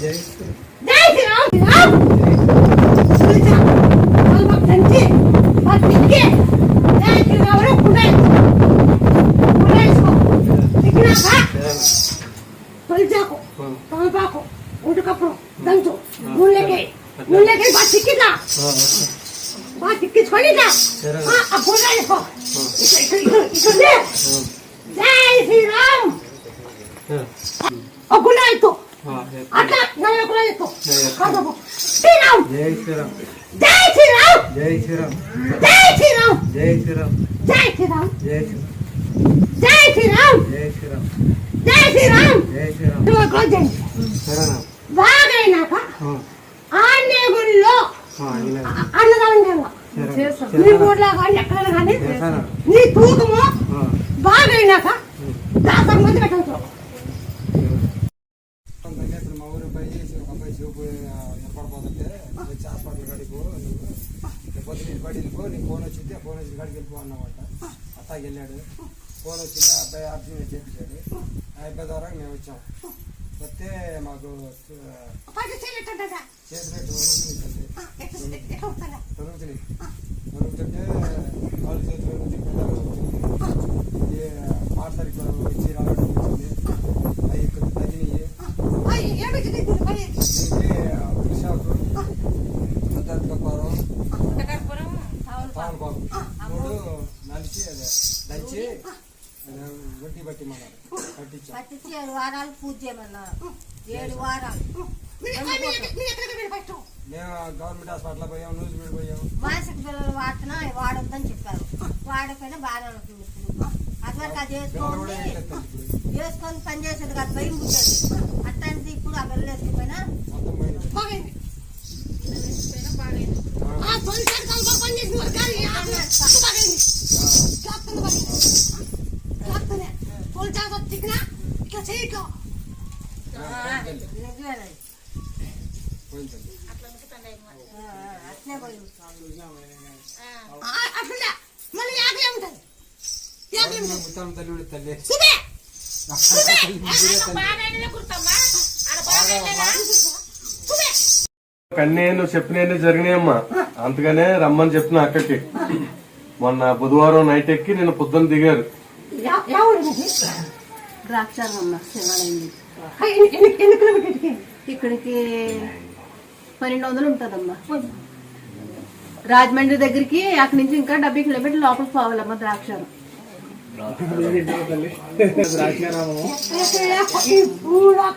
జై శ్రీరామ్ తమలపాకు ఉడకప్పుడు దంచు నూనెకి బాగా చిక్కిద్దా బాగా చిక్కించుకొని జై శ్రీరామ్ గుణాయితో అట్లా గుణాయితో శ్రీరామ్ జై శ్రీరామ్ జై శ్రీరామ్ జై శ్రీరామ్ జై శ్రీరామ్ జై శ్రీరామ్ జై శ్రీరామ్ జై శ్రీరామ్ జై శ్రీరామ్ జై శ్రీరామ్ జై శ్రీరామ్ జై శ్రీరామ్ బాగైనాక ఆంజనేయ గుడిలో అన్నదానం నీ ఊర్లో కానీ ఎక్కడ కానీ నీ తూకము బాగైనాక దాసం మంది పెట్టవచ్చు. మా ఊరు అబ్బాయి ఒక అబ్బాయి చూపు ఏర్పడిపోతుంటే వచ్చి హాస్పిటల్ కాడికి పొద్దు నీ బడి వెళ్ళిపో నీ ఫోన్ వచ్చింది ఆ ఫోన్ వచ్చి కాడికి వెళ్ళిపో అన్నమాట. అత్తాకి వెళ్ళాడు, ఫోన్ వచ్చింది ఆ అబ్బాయి ఆర్జీని చేపించాడు. ఆ అబ్బాయి ద్వారా మేము వచ్చాం. వస్తే మాకు చేసినట్టు వణుకుతుంటే కాళ్ళు చేతులు మాట్లాడి వచ్చి రావడం విశాఖ పావులపాకు మూడు నలిచి దంచి వడ్డీ బట్టి పట్టించి 7 వారాలు పూజ చేయమన్నారు. 7 వారాలు మేము గవర్నమెంట్ హాస్పిటల్ పోయాం, న్యూస్ మీడియా పోయాం. మానసిక పిల్లలు వాడొద్దని చెప్పారు. వాడకపోయినా బాగానే ఉంటుంది. అదివరకు అది వేసుకొని పని చేసేది కాదు, భయం పుట్టేది. అట్లాంటిది ఇప్పుడు ఆ పిల్లలు వేసుకుపోయినా కన్నేను చెప్పిన జరిగినాయమ్మా. అంతగానే రమ్మని చెప్పిన అక్కకి. మొన్న బుధవారం నైట్ ఎక్కి నిన్న పొద్దున్న దిగారు. ఇక్కడికి 1200 ఉంటదమ్మా. రాజమండ్రి దగ్గరికి అక్కడి నుంచి ఇంకా 70 కిలోమీటర్లు లోపలికి పోవాలమ్మా. ద్రాక్షారం